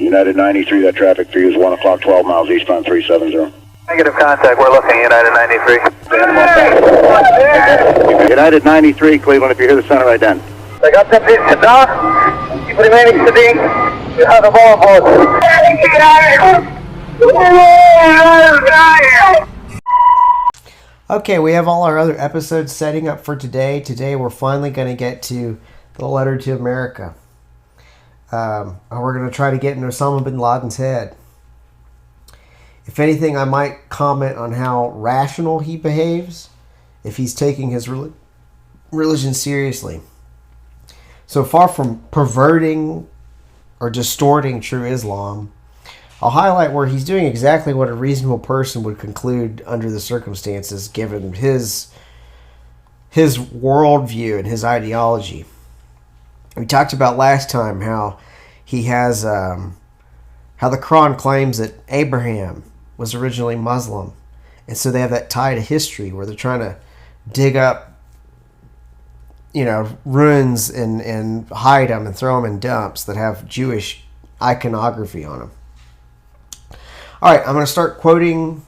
United 93, that traffic for you is 1 o'clock, 12 miles eastbound 370. Negative contact, we're looking, United 93. United 93, Cleveland, if you hear the center right then. I got that piece down. Keep remaining steady. You have the ball board. Okay, we have all our other episodes setting up for today. Today we're finally going to get to the letter to America. We're going to try to get in Osama Bin Laden's head. If anything, I might comment on how rational he behaves if he's taking his religion seriously. So far from perverting or distorting true Islam, I'll highlight where he's doing exactly what a reasonable person would conclude under the circumstances given his worldview and his ideology. We talked about last time how he has how the Quran claims that Abraham was originally Muslim, and so they have that tie to history where they're trying to dig up, ruins and hide them and throw them in dumps that have Jewish iconography on them. All right, I'm going to start quoting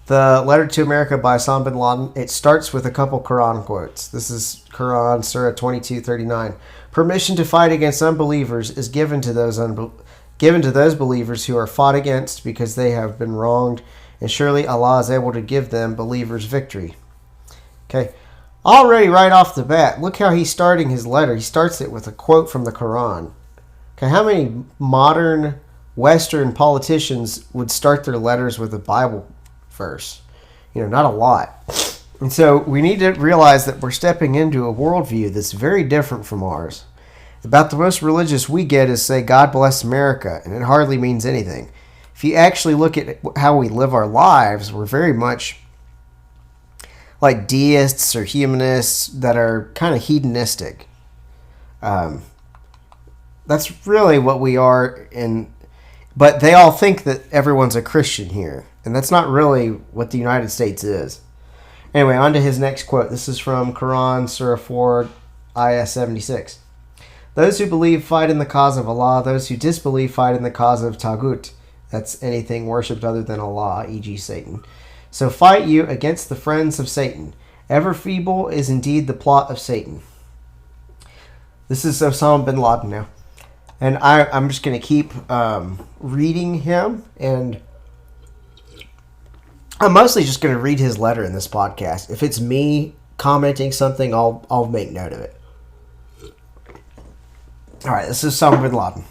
the Letter to America by Osama bin Laden. It starts with a couple Quran quotes. This is Quran, Surah 22:39. Permission to fight against unbelievers is given to those believers who are fought against because they have been wronged, and surely Allah is able to give them believers victory. Okay, already right off the bat, look how he's starting his letter. He starts it with a quote from the Quran. Okay, how many modern Western politicians would start their letters with a Bible verse? Not a lot. And so we need to realize that we're stepping into a worldview that's very different from ours. About the most religious we get is say, God bless America, and it hardly means anything. If you actually look at how we live our lives, we're very much like deists or humanists that are kind of hedonistic. That's really what we are, but they all think that everyone's a Christian here, and that's not really what the United States is. Anyway, on to his next quote. This is from Quran, Surah 4, Ayah 76. Those who believe fight in the cause of Allah. Those who disbelieve fight in the cause of Tagut. That's anything worshipped other than Allah, e.g. Satan. So fight you against the friends of Satan. Ever feeble is indeed the plot of Satan. This is Osama bin Laden now. And I'm just going to keep reading him. And I'm mostly just going to read his letter in this podcast. If it's me commenting something, I'll make note of it. All right, this is Osama bin Laden.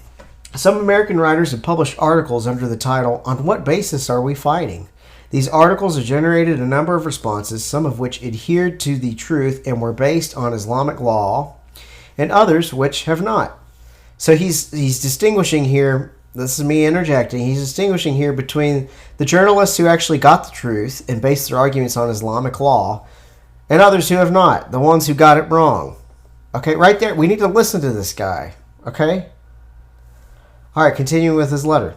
Some American writers have published articles under the title, On What Basis Are We Fighting? These articles have generated a number of responses, some of which adhered to the truth and were based on Islamic law, and others which have not. So he's distinguishing here, this is me interjecting, he's distinguishing here between the journalists who actually got the truth and based their arguments on Islamic law, and others who have not, the ones who got it wrong. Okay, right there, we need to listen to this guy, okay? All right, continuing with his letter.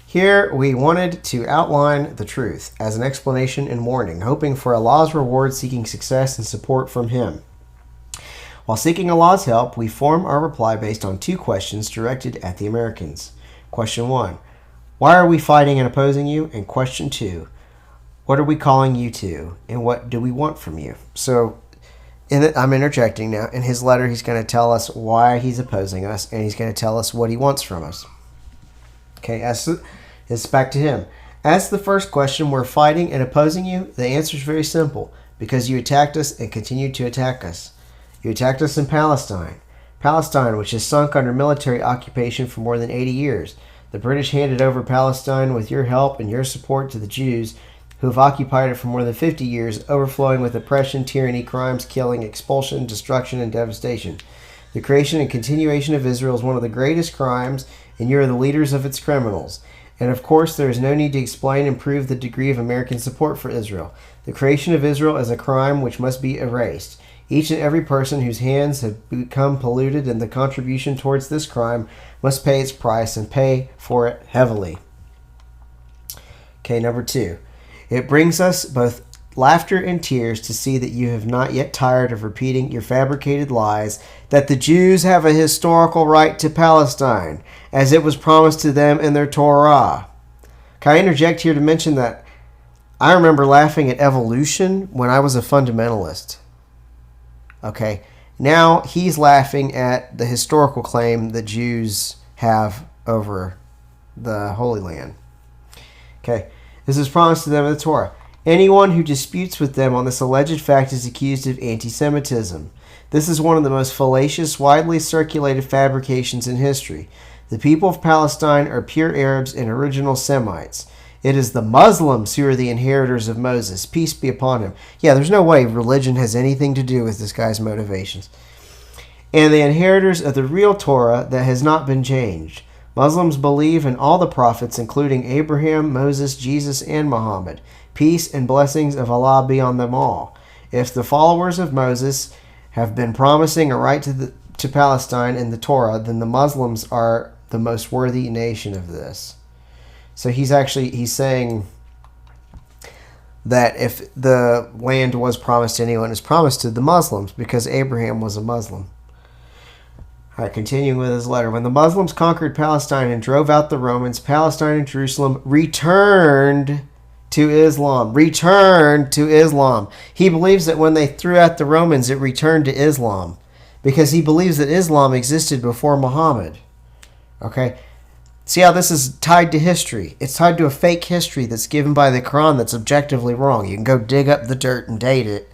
Here we wanted to outline the truth as an explanation and warning, hoping for Allah's reward, seeking success and support from Him. While seeking Allah's help, we form our reply based on two questions directed at the Americans. Question 1, why are we fighting and opposing you? And question 2, what are we calling you to? And what do we want from you? So I'm interjecting now. In his letter, he's going to tell us why he's opposing us, and he's going to tell us what he wants from us. Okay, it's back to him. As the first question, we're fighting and opposing you, the answer is very simple. Because you attacked us and continue to attack us. You attacked us in Palestine. Palestine, which has sunk under military occupation for more than 80 years. The British handed over Palestine with your help and your support to the Jews, who have occupied it for more than 50 years, overflowing with oppression, tyranny, crimes, killing, expulsion, destruction, and devastation. The creation and continuation of Israel is one of the greatest crimes, and you are the leaders of its criminals. And of course, there is no need to explain and prove the degree of American support for Israel. The creation of Israel is a crime which must be erased. Each and every person whose hands have become polluted in the contribution towards this crime must pay its price and pay for it heavily. Okay, number 2. It brings us both laughter and tears to see that you have not yet tired of repeating your fabricated lies that the Jews have a historical right to Palestine, as it was promised to them in their Torah. Can I interject here to mention that I remember laughing at evolution when I was a fundamentalist. Okay, now he's laughing at the historical claim that Jews have over the Holy Land. Okay, this is promised to them in the Torah. Anyone who disputes with them on this alleged fact is accused of anti-Semitism. This is one of the most fallacious, widely circulated fabrications in history. The people of Palestine are pure Arabs and original Semites. It is the Muslims who are the inheritors of Moses. Peace be upon him. Yeah, there's no way religion has anything to do with this guy's motivations. And the inheritors of the real Torah that has not been changed. Muslims believe in all the prophets, including Abraham, Moses, Jesus, and Muhammad. Peace and blessings of Allah be on them all. If the followers of Moses have been promising a right to Palestine in the Torah, then the Muslims are the most worthy nation of this. So he's saying that if the land was promised to anyone, it's promised to the Muslims because Abraham was a Muslim. All right, continuing with his letter. When the Muslims conquered Palestine and drove out the Romans, Palestine and Jerusalem returned to Islam. Returned to Islam. He believes that when they threw out the Romans, it returned to Islam because he believes that Islam existed before Muhammad. Okay? See how this is tied to history? It's tied to a fake history that's given by the Quran that's objectively wrong. You can go dig up the dirt and date it,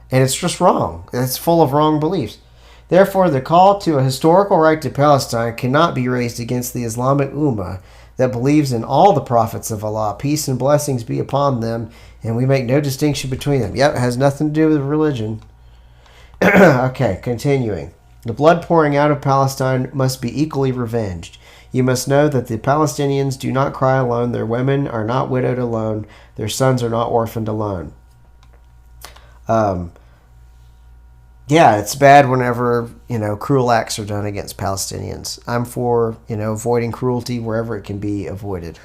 and it's just wrong. It's full of wrong beliefs. Therefore, the call to a historical right to Palestine cannot be raised against the Islamic Ummah that believes in all the prophets of Allah. Peace and blessings be upon them, and we make no distinction between them. Yep, it has nothing to do with religion. Okay, continuing. The blood pouring out of Palestine must be equally revenged. You must know that the Palestinians do not cry alone. Their women are not widowed alone. Their sons are not orphaned alone. Yeah, it's bad whenever, cruel acts are done against Palestinians. I'm for, avoiding cruelty wherever it can be avoided.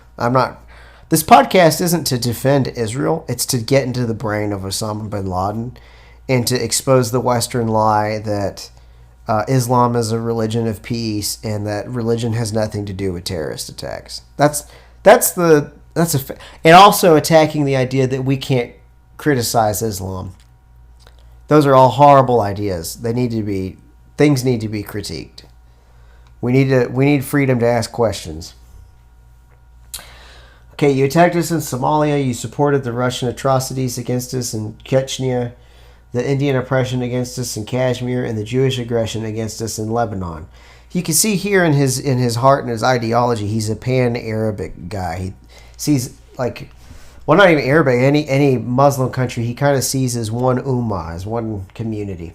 This podcast isn't to defend Israel. It's to get into the brain of Osama Bin Laden and to expose the Western lie that Islam is a religion of peace and that religion has nothing to do with terrorist attacks. And also attacking the idea that we can't criticize Islam. Those are all horrible ideas. Things need to be critiqued. We need freedom to ask questions. Okay, you attacked us in Somalia. You supported the Russian atrocities against us in Chechnya, the Indian oppression against us in Kashmir, and the Jewish aggression against us in Lebanon. You can see here in his heart and his ideology, he's a pan-Arabic guy. He sees not even Arabic, any Muslim country, he kind of sees as one ummah, as one community.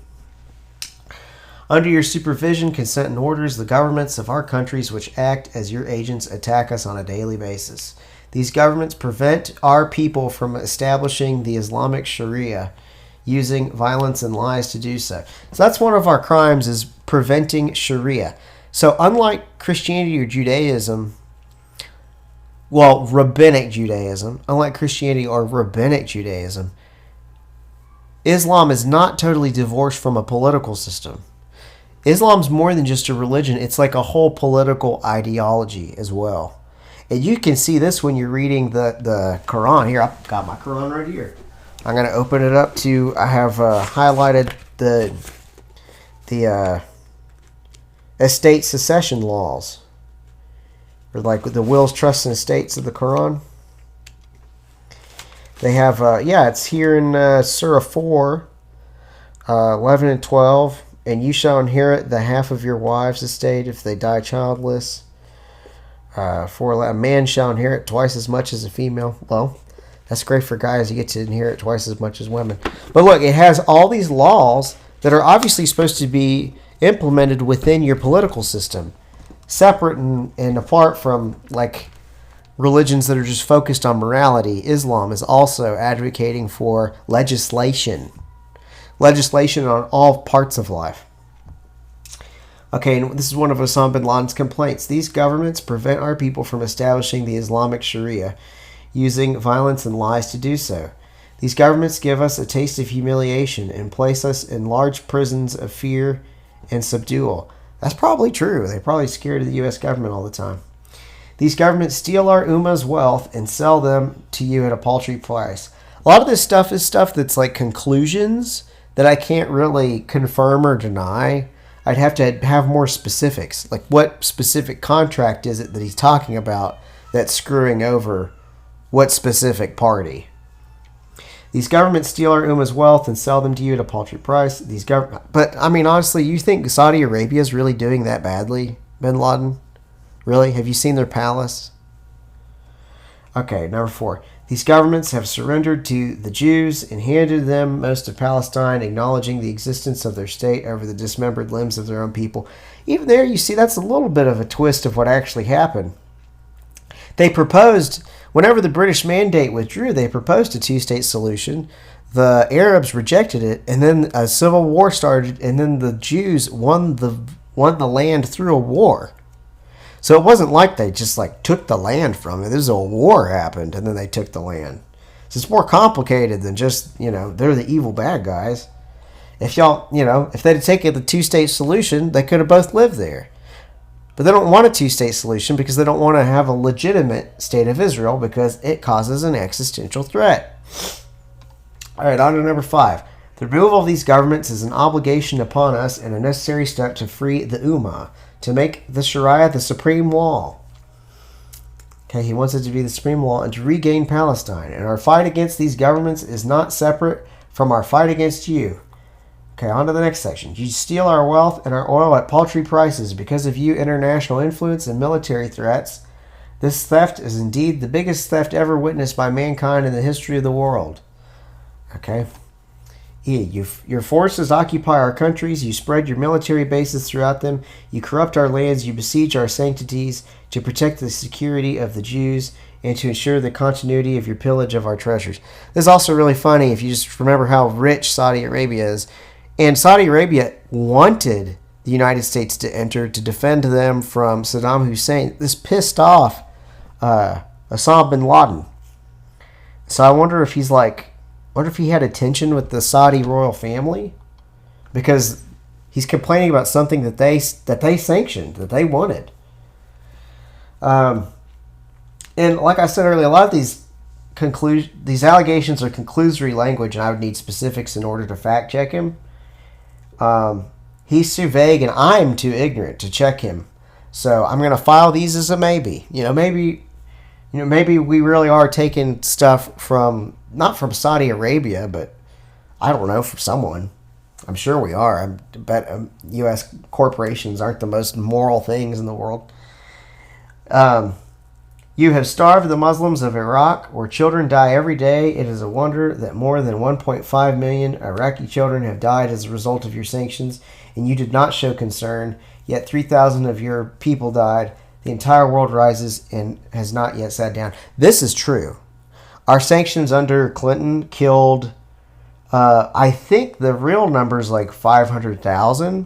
Under your supervision, consent, and orders, the governments of our countries which act as your agents attack us on a daily basis. These governments prevent our people from establishing the Islamic Sharia, using violence and lies to do so. So that's one of our crimes, is preventing Sharia. So unlike Christianity or Judaism, Rabbinic Judaism, unlike Christianity or Rabbinic Judaism, Islam is not totally divorced from a political system. Islam's more than just a religion. It's like a whole political ideology as well. And you can see this when you're reading the Quran. Here, I've got my Quran right here. I'm going to open it up to, I have highlighted the estate succession laws. Or like the wills, trusts, and estates of the Quran. They have, it's here in Surah 4, 11 and 12. And you shall inherit the half of your wife's estate if they die childless. For a man shall inherit twice as much as a female. Well, that's great for guys. You get to inherit twice as much as women. But look, it has all these laws that are obviously supposed to be implemented within your political system. Separate and apart from religions that are just focused on morality. Islam is also advocating for legislation on all parts of life. Okay, and this is one of Osama bin Laden's complaints. These governments prevent our people from establishing the Islamic Sharia, using violence and lies to do so. These governments give us a taste of humiliation and place us in large prisons of fear and subdual. That's probably true. They're probably scared of the U.S. government all the time. These governments steal our Ummah's wealth and sell them to you at a paltry price. A lot of this stuff is stuff that's like conclusions that I can't really confirm or deny. I'd have to have more specifics. Like, what specific contract is it that he's talking about that's screwing over what specific party? These governments steal our Ummah's wealth and sell them to you at a paltry price. But, I mean, honestly, you think Saudi Arabia is really doing that badly, Bin Laden? Really? Have you seen their palace? Okay, number 4. These governments have surrendered to the Jews and handed them most of Palestine, acknowledging the existence of their state over the dismembered limbs of their own people. Even there, you see, that's a little bit of a twist of what actually happened. They proposed, whenever the British mandate withdrew, they proposed a two-state solution. The Arabs rejected it, and then a civil war started, and then the Jews won the land through a war. So it wasn't like they just like took the land from it. There's a war happened, and then they took the land. So it's more complicated than just, they're the evil bad guys. If if they'd taken the two-state solution, they could have both lived there. But they don't want a two-state solution because they don't want to have a legitimate state of Israel because it causes an existential threat. All right, on to number 5. The removal of these governments is an obligation upon us and a necessary step to free the Ummah, to make the Sharia the supreme law. Okay, he wants it to be the supreme law and to regain Palestine. And our fight against these governments is not separate from our fight against you. Okay, on to the next section. You steal our wealth and our oil at paltry prices because of you international influence and military threats. This theft is indeed the biggest theft ever witnessed by mankind in the history of the world. Okay. Your forces occupy our countries. You spread your military bases throughout them. You corrupt our lands. You besiege our sanctities to protect the security of the Jews and to ensure the continuity of your pillage of our treasures. This is also really funny if you just remember how rich Saudi Arabia is. And Saudi Arabia wanted the United States to enter to defend them from Saddam Hussein. This pissed off Osama Bin Laden. So I wonder if he had a tension with the Saudi royal family, because he's complaining about something that they sanctioned, that they wanted. And like I said earlier, a lot of these allegations are conclusory language, and I would need specifics in order to fact check him. He's too vague, and I'm too ignorant to check him. So I'm going to file these as a maybe. Maybe we really are taking stuff from, not from Saudi Arabia, but I don't know, from someone. I'm sure we are. I bet U.S. corporations aren't the most moral things in the world. You have starved the Muslims of Iraq, where children die every day. It is a wonder that more than 1.5 million Iraqi children have died as a result of your sanctions, and you did not show concern, yet 3,000 of your people died. The entire world rises and has not yet sat down. This is true. Our sanctions under Clinton killed, I think the real number is like 500,000.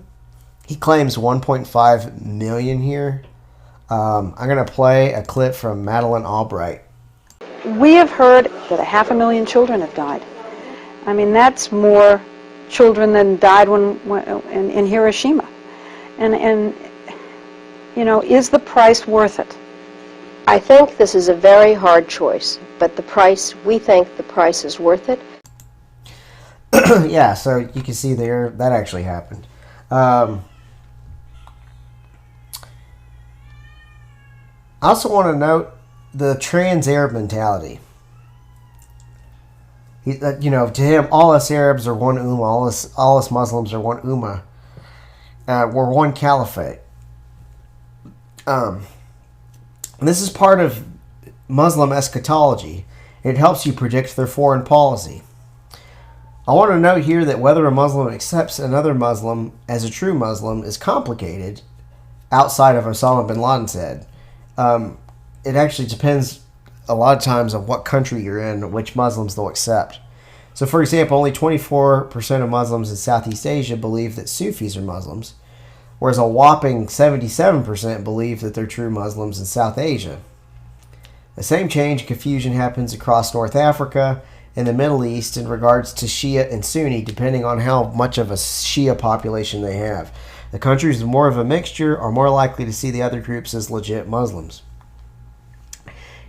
He claims 1.5 million here. I'm going to play a clip from Madeleine Albright. We have heard that 500,000 children have died. I mean, that's more children than died in Hiroshima. And is the price worth it? I think this is a very hard choice, but we think the price is worth it. Yeah, so you can see there, that actually happened. I also want to note the trans-Arab mentality. To him, all us Arabs are one ummah, all us Muslims are one ummah. We're one caliphate. This is part of Muslim eschatology. It helps you predict their foreign policy. I want to note here that whether a Muslim accepts another Muslim as a true Muslim is complicated outside of Osama Bin Laden's head. It actually depends a lot of times on what country you're in, which Muslims they'll accept. So, for example, only 24% of Muslims in Southeast Asia believe that Sufis are Muslims, whereas a whopping 77% believe that they're true Muslims in South Asia. The same change and confusion happens across North Africa, in the Middle East in regards to Shia and Sunni, depending on how much of a Shia population they have. The countries with more of a mixture are more likely to see the other groups as legit Muslims.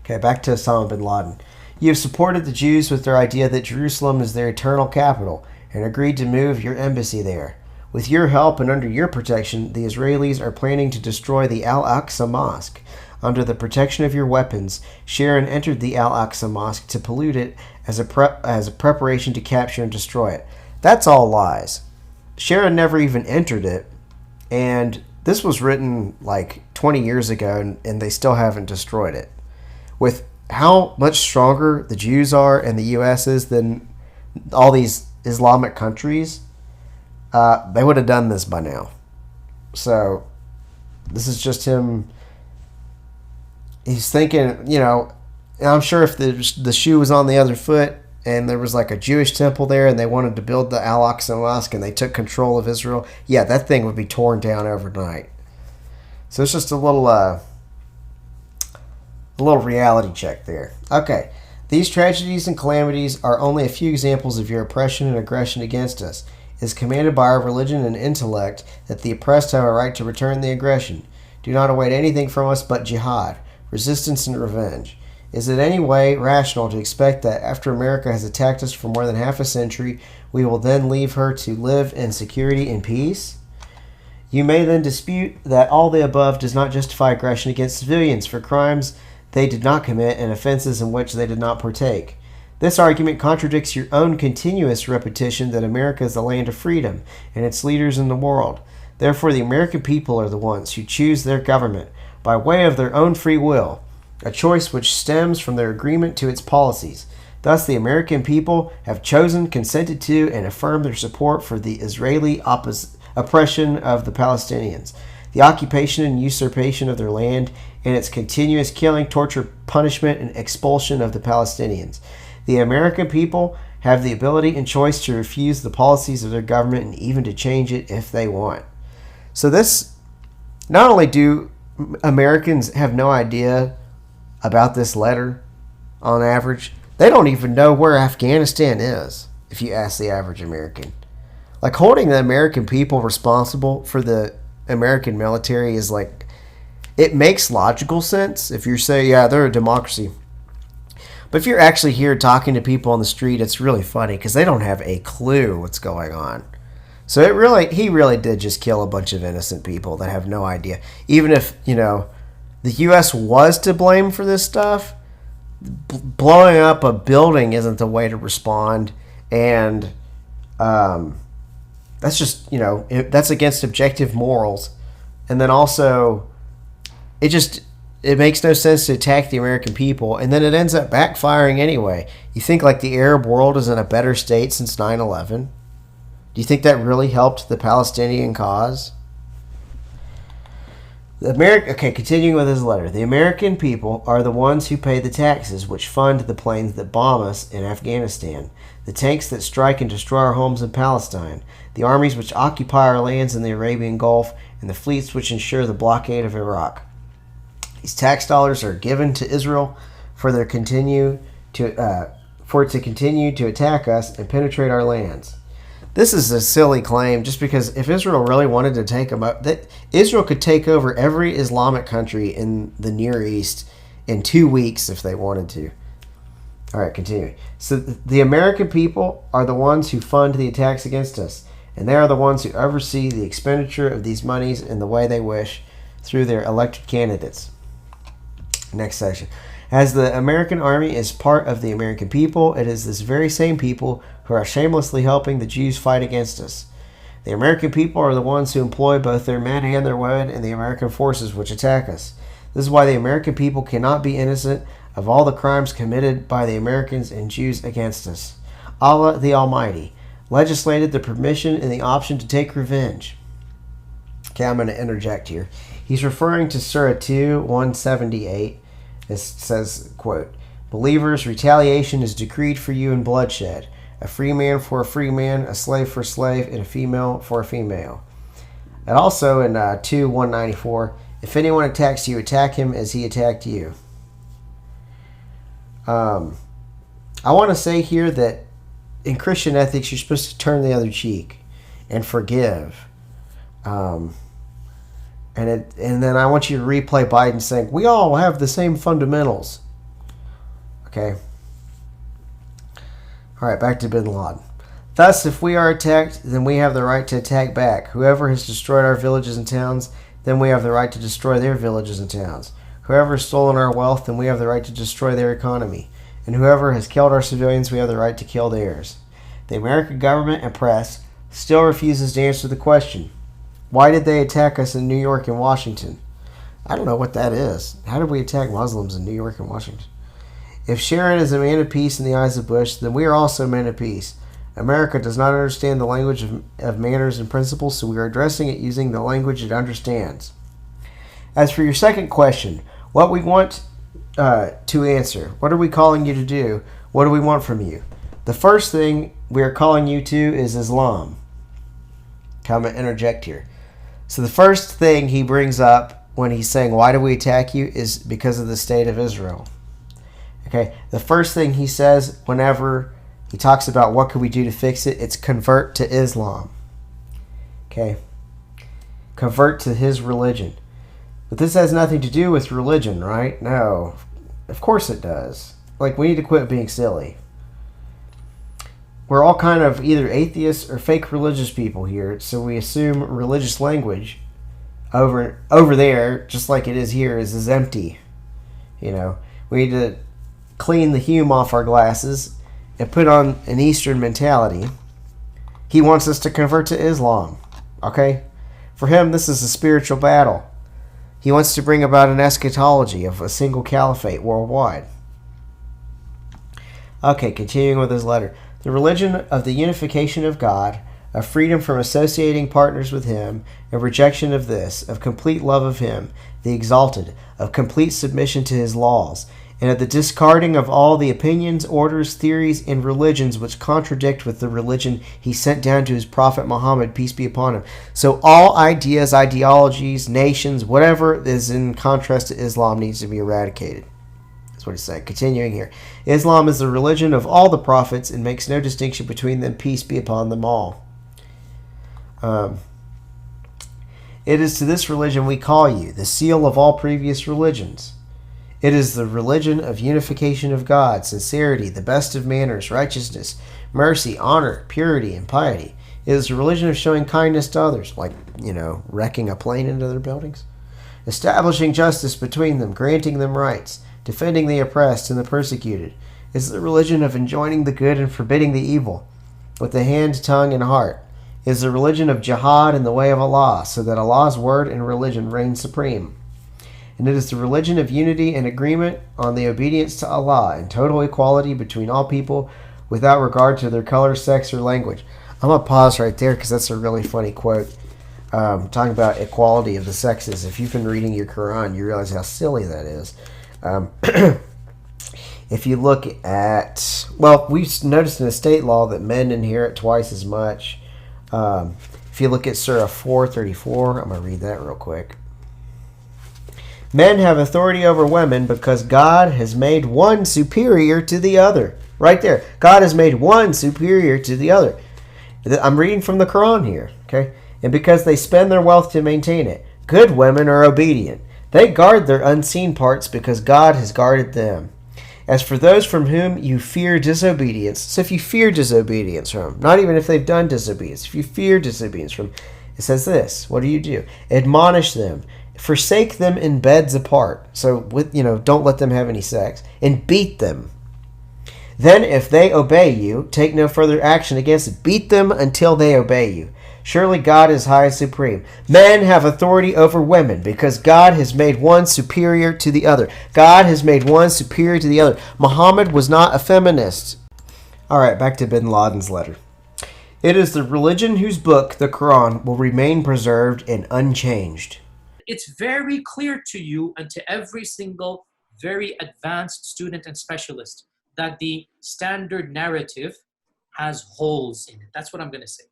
Okay, back to Osama bin Laden. You have supported the Jews with their idea that Jerusalem is their eternal capital and agreed to move your embassy there. With your help and under your protection, the Israelis are planning to destroy the Al-Aqsa Mosque. Under the protection of your weapons, Sharon entered the Al-Aqsa Mosque to pollute it as a preparation to capture and destroy it. That's all lies. Sharon never even entered it, and this was written like 20 years ago, and they still haven't destroyed it. With how much stronger the Jews are and the U.S. is than all these Islamic countries, they would have done this by now. So this is just him. He's thinking, you know, I'm sure if the shoe was on the other foot and there was like a Jewish temple there and they wanted to build the Al-Aqsa Mosque and they took control of Israel, yeah, that thing would be torn down overnight. So it's just a little reality check there. Okay, these tragedies and calamities are only a few examples of your oppression and aggression against us. It is commanded by our religion and intellect that the oppressed have a right to return the aggression. Do not await anything from us but jihad, resistance, and revenge. Is it any way rational to expect that after America has attacked us for more than half a century, we will then leave her to live in security and peace? You may then dispute that all the above does not justify aggression against civilians for crimes they did not commit and offenses in which they did not partake. This argument contradicts your own continuous repetition that America is the land of freedom and its leaders in the world. Therefore, the American people are the ones who choose their government by way of their own free will, a choice which stems from their agreement to its policies. Thus, the American people have chosen, consented to, and affirmed their support for the Israeli oppression of the Palestinians, the occupation and usurpation of their land, and its continuous killing, torture, punishment, and expulsion of the Palestinians. The American people have the ability and choice to refuse the policies of their government and even to change it if they want. So this, not only do Americans have no idea about this letter on average, they don't even know where Afghanistan is, if you ask the average American. Like, holding the American people responsible for the American military is like, it makes logical sense if you're saying, yeah, they're a democracy. But if you're actually here talking to people on the street, it's really funny because they don't have a clue what's going on. So he really did just kill a bunch of innocent people that have no idea. Even if, you know, the U.S. was to blame for this stuff, blowing up a building isn't the way to respond. And that's just, you know, that's against objective morals. And then also, it makes no sense to attack the American people, and then it ends up backfiring anyway. You think like the Arab world is in a better state since 9/11? Do you think that really helped the Palestinian cause? Continuing with his letter. The American people are the ones who pay the taxes which fund the planes that bomb us in Afghanistan, the tanks that strike and destroy our homes in Palestine, the armies which occupy our lands in the Arabian Gulf, and the fleets which ensure the blockade of Iraq. These tax dollars are given to Israel for it to continue to attack us and penetrate our lands. This is a silly claim, just because if Israel really wanted to take them up, Israel could take over every Islamic country in the Near East in 2 weeks if they wanted to. All right, continuing. So the American people are the ones who fund the attacks against us, and they are the ones who oversee the expenditure of these monies in the way they wish through their elected candidates. Next section. As the American army is part of the American people, it is this very same people who are shamelessly helping the Jews fight against us. The American people are the ones who employ both their men and their women in the American forces which attack us. This is why the American people cannot be innocent of all the crimes committed by the Americans and Jews against us. Allah the Almighty legislated the permission and the option to take revenge. Okay, I'm going to interject here. He's referring to Surah 2, 178. It says, quote, "Believers, retaliation is decreed for you in bloodshed. A free man for a free man, a slave for a slave, and a female for a female." And also in 2, 194, "If anyone attacks you, attack him as he attacked you." I want to say here that in Christian ethics, you're supposed to turn the other cheek and forgive. And then I want you to replay Biden saying, we all have the same fundamentals. Okay. All right, back to Bin Laden. Thus, if we are attacked, then we have the right to attack back. Whoever has destroyed our villages and towns, then we have the right to destroy their villages and towns. Whoever has stolen our wealth, then we have the right to destroy their economy. And whoever has killed our civilians, we have the right to kill theirs. The American government and press still refuses to answer the question, why did they attack us in New York and Washington? I don't know what that is. How did we attack Muslims in New York and Washington? If Sharon is a man of peace in the eyes of Bush, then we are also men of peace. America does not understand the language of manners and principles, so we are addressing it using the language it understands. As for your second question, what we want to answer, what are we calling you to do? What do we want from you? The first thing we are calling you to is Islam. I'm going to interject here. So the first thing he brings up when he's saying, why do we attack you, is because of the state of Israel. Okay, the first thing he says whenever he talks about what could we do to fix it, it's convert to Islam. Okay, convert to his religion. But this has nothing to do with religion, right? No, of course it does. Like, we need to quit being silly. We're all kind of either atheists or fake religious people here, so we assume religious language over there, just like it is here, is empty. You know, we need to clean the hume off our glasses and put on an Eastern mentality. He wants us to convert to Islam, okay? For him, this is a spiritual battle. He wants to bring about an eschatology of a single caliphate worldwide. Okay, continuing with his letter. The religion of the unification of God, of freedom from associating partners with him, of rejection of this, of complete love of him, the exalted, of complete submission to his laws, and of the discarding of all the opinions, orders, theories, and religions which contradict with the religion he sent down to his prophet Muhammad, peace be upon him. So all ideas, ideologies, nations, whatever is in contrast to Islam needs to be eradicated. That's what he said. Continuing here. Islam is the religion of all the prophets and makes no distinction between them, peace be upon them all. It is to this religion we call you, the seal of all previous religions. It is the religion of unification of God, sincerity, the best of manners, righteousness, mercy, honor, purity, and piety. It is the religion of showing kindness to others, like, wrecking a plane into their buildings, establishing justice between them, granting them rights, defending the oppressed and the persecuted. It is the religion of enjoining the good and forbidding the evil, with the hand, tongue, and heart. It is the religion of jihad in the way of Allah, so that Allah's word and religion reign supreme. And it is the religion of unity and agreement on the obedience to Allah and total equality between all people without regard to their color, sex, or language. I'm going to pause right there because that's a really funny quote. Talking about equality of the sexes. If you've been reading your Quran, you realize how silly that is. If you look at, we've noticed in the state law that men inherit twice as much. If you look at Surah 434, I'm going to read that real quick. Men have authority over women because God has made one superior to the other. Right there. God has made one superior to the other. I'm reading from the Quran here. Okay? And because they spend their wealth to maintain it. Good women are obedient. They guard their unseen parts because God has guarded them. As for those from whom you fear disobedience, so if you fear disobedience from them, not even if they've done disobedience, if you fear disobedience from them, it says this, what do? Admonish them, forsake them in beds apart, so don't let them have any sex, and beat them. Then if they obey you, take no further action against it. Beat them until they obey you. Surely God is high and supreme. Men have authority over women because God has made one superior to the other. God has made one superior to the other. Muhammad was not a feminist. All right, back to Bin Laden's letter. It is the religion whose book, the Quran, will remain preserved and unchanged. It's very clear to you and to every single very advanced student and specialist that the standard narrative has holes in it. That's what I'm going to say.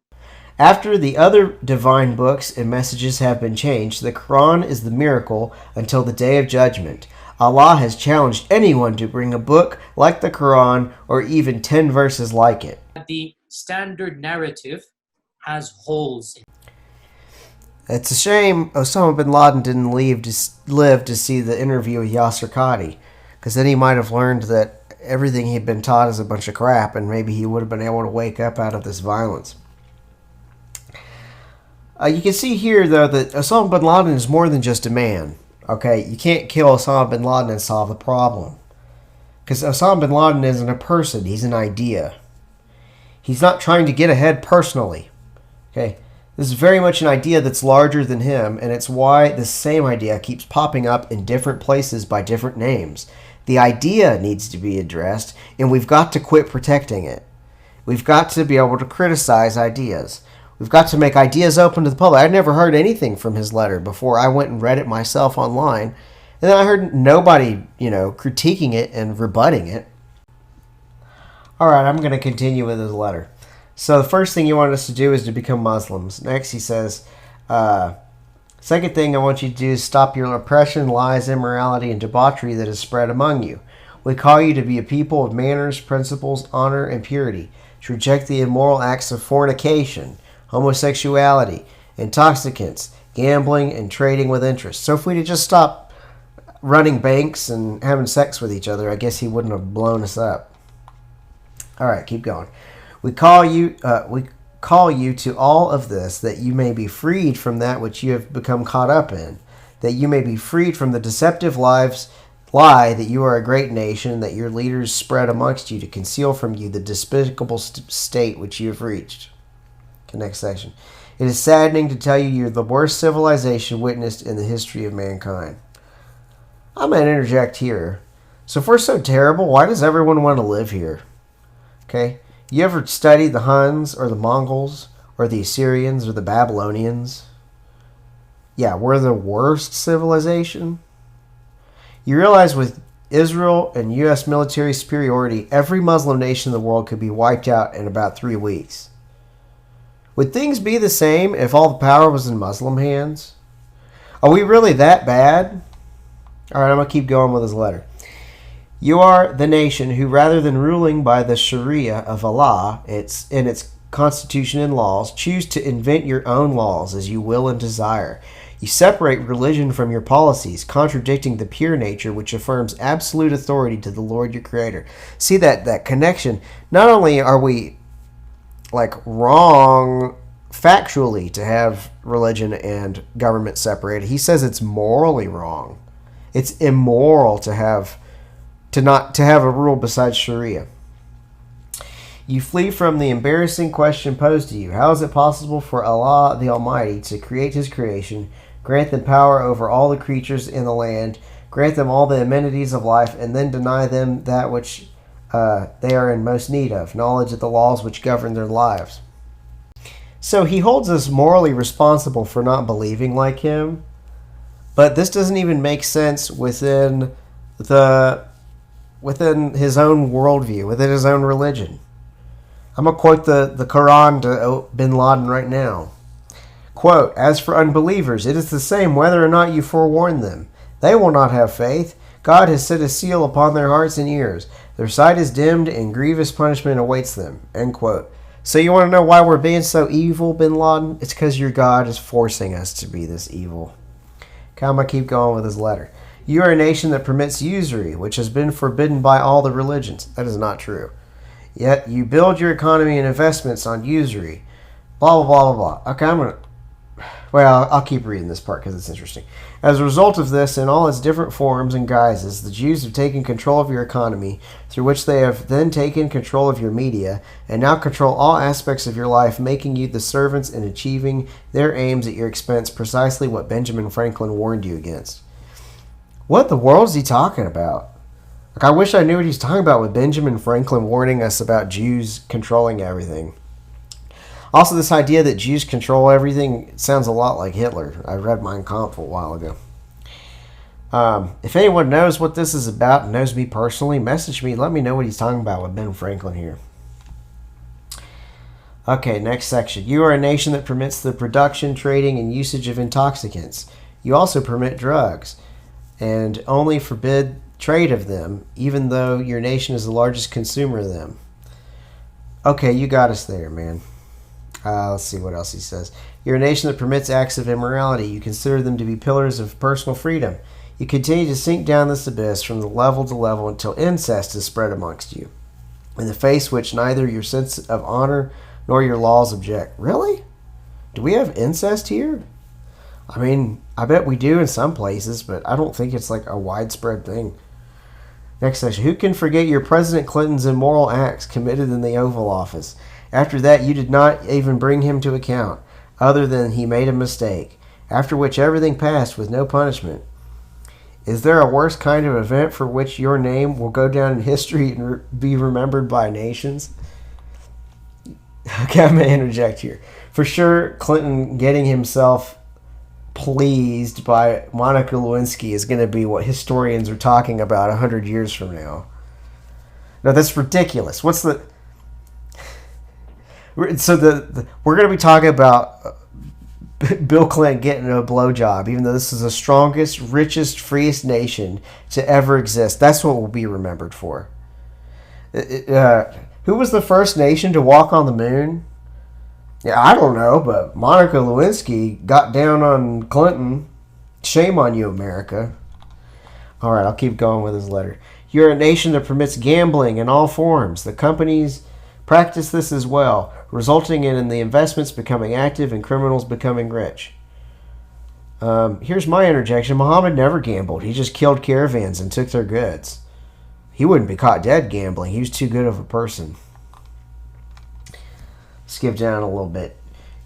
After the other divine books and messages have been changed, the Quran is the miracle until the day of judgment. Allah has challenged anyone to bring a book like the Quran or even 10 verses like it. The standard narrative has holes in it. It's a shame Osama Bin Laden didn't live to see the interview with Yasser Qadi, because then he might have learned that everything he'd been taught is a bunch of crap, and maybe he would have been able to wake up out of this violence. You can see here, though, that Osama Bin Laden is more than just a man. Okay, you can't kill Osama Bin Laden and solve the problem. Because Osama Bin Laden isn't a person, he's an idea. He's not trying to get ahead personally. Okay, this is very much an idea that's larger than him, and it's why the same idea keeps popping up in different places by different names. The idea needs to be addressed, and we've got to quit protecting it. We've got to be able to criticize ideas. We've got to make ideas open to the public. I'd never heard anything from his letter before I went and read it myself online. And then I heard nobody, critiquing it and rebutting it. All right, I'm going to continue with his letter. So the first thing he wanted us to do is to become Muslims. Next, he says, second thing I want you to do is stop your oppression, lies, immorality, and debauchery that is spread among you. We call you to be a people of manners, principles, honor, and purity, to reject the immoral acts of fornication, homosexuality, intoxicants, gambling, and trading with interest. So if we'd just stop running banks and having sex with each other, I guess he wouldn't have blown us up. All right, keep going. We call you to all of this, that you may be freed from that which you have become caught up in, that you may be freed from the deceptive lie that you are a great nation, that your leaders spread amongst you to conceal from you the despicable state which you have reached. Next section. It is saddening to tell you you're the worst civilization witnessed in the history of mankind. I'm going to interject here. So if we're so terrible, why does everyone want to live here? Okay? You ever study the Huns or the Mongols or the Assyrians or the Babylonians? Yeah, we're the worst civilization. You realize with Israel and U.S. military superiority, every Muslim nation in the world could be wiped out in about 3 weeks. Would things be the same if all the power was in Muslim hands? Are we really that bad? All right, I'm going to keep going with his letter. You are the nation who, rather than ruling by the Sharia of Allah, in its constitution and laws, choose to invent your own laws as you will and desire. You separate religion from your policies, contradicting the pure nature which affirms absolute authority to the Lord your Creator. See that connection? Not only are we wrong factually to have religion and government separated, he says it's morally wrong. It's immoral to have a rule besides Sharia. You flee from the embarrassing question posed to you: how is it possible for Allah the Almighty to create his creation, grant them power over all the creatures in the land, grant them all the amenities of life, and then deny them that which they are in most need of, knowledge of the laws which govern their lives? So he holds us morally responsible for not believing like him, but this doesn't even make sense within his own worldview, within his own religion. I'm going to quote the Quran to Bin Laden right now. Quote, "As for unbelievers, it is the same whether or not you forewarn them. They will not have faith. God has set a seal upon their hearts and ears. Their sight is dimmed, and grievous punishment awaits them." End quote. So you want to know why we're being so evil, Bin Laden? It's because your God is forcing us to be this evil. Okay, I'm going to keep going with his letter. You are a nation that permits usury, which has been forbidden by all the religions. That is not true. Yet you build your economy and investments on usury. Blah, blah, blah, blah, blah. Okay, I'll keep reading this part because it's interesting. As a result of this, in all its different forms and guises, the Jews have taken control of your economy, through which they have then taken control of your media, and now control all aspects of your life, making you the servants in achieving their aims at your expense, precisely what Benjamin Franklin warned you against. What the world is he talking about? I wish I knew what he's talking about with Benjamin Franklin warning us about Jews controlling everything. Also, this idea that Jews control everything sounds a lot like Hitler. I read Mein Kampf a while ago. If anyone knows what this is about and knows me personally, message me. Let me know what he's talking about with Ben Franklin here. Okay, next section. You are a nation that permits the production, trading, and usage of intoxicants. You also permit drugs. and only forbid trade of them, even though your nation is the largest consumer of them. Okay, you got us there, man. Let's see what else he says. You're a nation that permits acts of immorality. You consider them to be pillars of personal freedom. You continue to sink down this abyss from level to level until incest is spread amongst you, in the face which neither your sense of honor nor your laws object. Really? Do we have incest here? I mean, I bet we do in some places, but I don't think it's like a widespread thing. Next section. Who can forget your President Clinton's immoral acts committed in the Oval Office? After that, you did not even bring him to account, other than he made a mistake, after which everything passed with no punishment. Is there a worse kind of event for which your name will go down in history and be remembered by nations? Okay, I'm going to interject here. For sure, Clinton getting himself pleased by Monica Lewinsky is going to be what historians are talking about 100 years from now. No, that's ridiculous. What's the... So we're going to be talking about Bill Clinton getting a blowjob, even though this is the strongest, richest, freest nation to ever exist. That's what we'll be remembered for. Who was the first nation to walk on the moon? Yeah, I don't know, but Monica Lewinsky got down on Clinton. Shame on you, America. All right, I'll keep going with his letter. You're a nation that permits gambling in all forms. The companies practice this as well, resulting in the investments becoming active and criminals becoming rich. Here's my interjection. Muhammad never gambled. He just killed caravans and took their goods. He wouldn't be caught dead gambling. He was too good of a person. Skip down a little bit.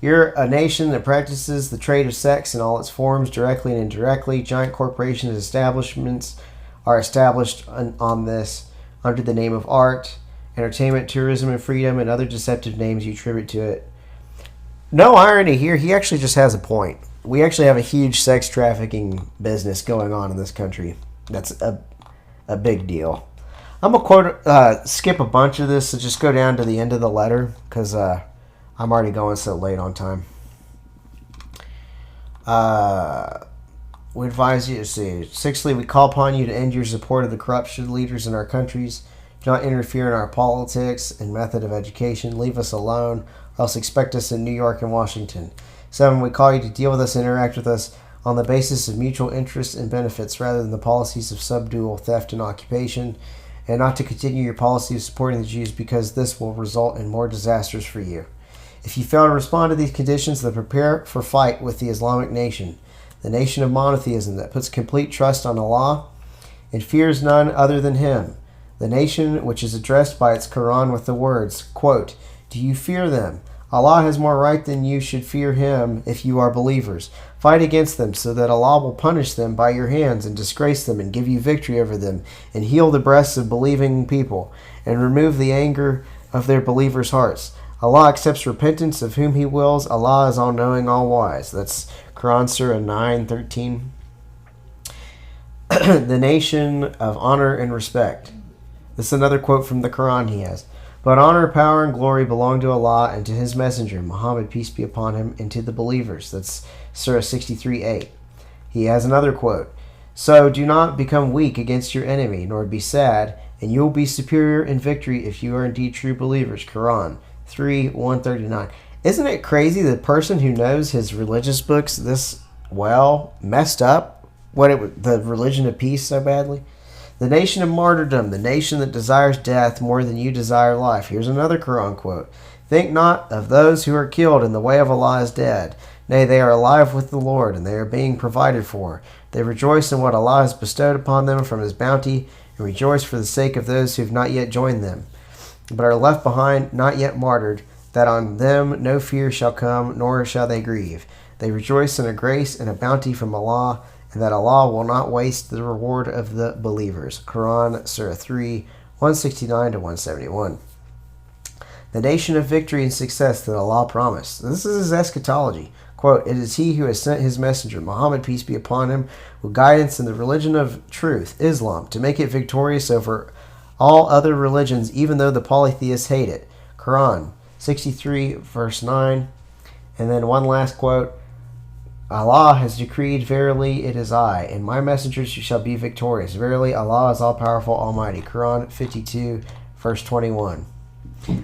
You're a nation that practices the trade of sex in all its forms, directly and indirectly. Giant corporations and establishments are established on this under the name of art, entertainment, tourism, and freedom, and other deceptive names you attribute to it. No irony here. He actually just has a point. We actually have a huge sex trafficking business going on in this country. That's a big deal. I'm going to skip a bunch of this and just go down to the end of the letter because I'm already going so late on time. We advise you to see. Sixthly, we call upon you to end your support of the corruption leaders in our countries. Do not interfere in our politics and method of education. Leave us alone, or else expect us in New York and Washington. 7, we call you to deal with us and interact with us on the basis of mutual interests and benefits rather than the policies of subdual, theft, and occupation, and not to continue your policy of supporting the Jews because this will result in more disasters for you. If you fail to respond to these conditions, then prepare for fight with the Islamic nation, the nation of monotheism that puts complete trust on Allah and fears none other than Him, the nation which is addressed by its Quran with the words, quote, "Do you fear them? Allah has more right than you should fear Him if you are believers. Fight against them so that Allah will punish them by your hands and disgrace them and give you victory over them and heal the breasts of believing people and remove the anger of their believers' hearts. Allah accepts repentance of whom He wills. Allah is all-knowing, all-wise." That's Quran Surah 9:13. The nation of honor and respect. This is another quote from the Quran he has. "But honor, power, and glory belong to Allah and to His messenger, Muhammad, peace be upon him, and to the believers." That's Surah 63:8. He has another quote. "So do not become weak against your enemy, nor be sad, and you will be superior in victory if you are indeed true believers." Quran 3:139. Isn't it crazy the person who knows his religious books this well messed up the religion of peace so badly? "The nation of martyrdom, the nation that desires death more than you desire life." Here's another Quran quote. "Think not of those who are killed in the way of Allah as dead. Nay, they are alive with the Lord, and they are being provided for. They rejoice in what Allah has bestowed upon them from His bounty, and rejoice for the sake of those who have not yet joined them, but are left behind, not yet martyred, that on them no fear shall come, nor shall they grieve. They rejoice in a grace and a bounty from Allah, and that Allah will not waste the reward of the believers." Quran Surah 3, 169-171. The nation of victory and success that Allah promised. This is His eschatology. Quote, "It is He who has sent His messenger, Muhammad, peace be upon him, with guidance in the religion of truth, Islam, to make it victorious over all other religions, even though the polytheists hate it." Quran 63, verse 9. And then one last quote. Allah has decreed, verily it is I, and my messengers shall be victorious. Verily Allah is all-powerful, almighty. Quran 52, verse 21.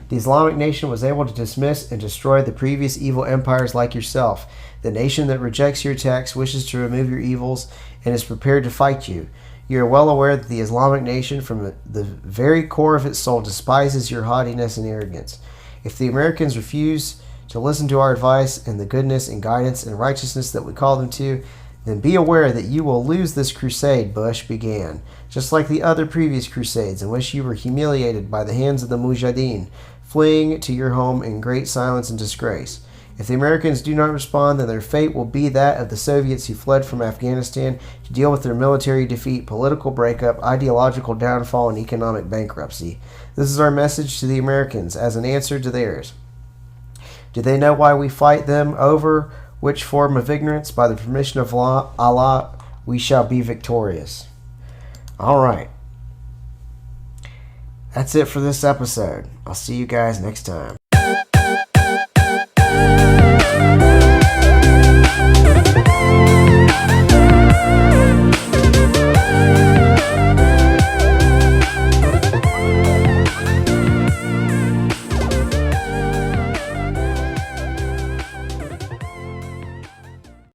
The Islamic nation was able to dismiss and destroy the previous evil empires like yourself. The nation that rejects your text wishes to remove your evils and is prepared to fight you. You are well aware that the Islamic nation, from the very core of its soul, despises your haughtiness and arrogance. If the Americans refuse to listen to our advice and the goodness and guidance and righteousness that we call them to, then be aware that you will lose this crusade Bush began, just like the other previous crusades in which you were humiliated by the hands of the Mujahideen, fleeing to your home in great silence and disgrace. If the Americans do not respond, then their fate will be that of the Soviets who fled from Afghanistan to deal with their military defeat, political breakup, ideological downfall, and economic bankruptcy. This is our message to the Americans as an answer to theirs. Do they know why we fight them over which form of ignorance? By the permission of Allah, we shall be victorious. All right. That's it for this episode. I'll see you guys next time.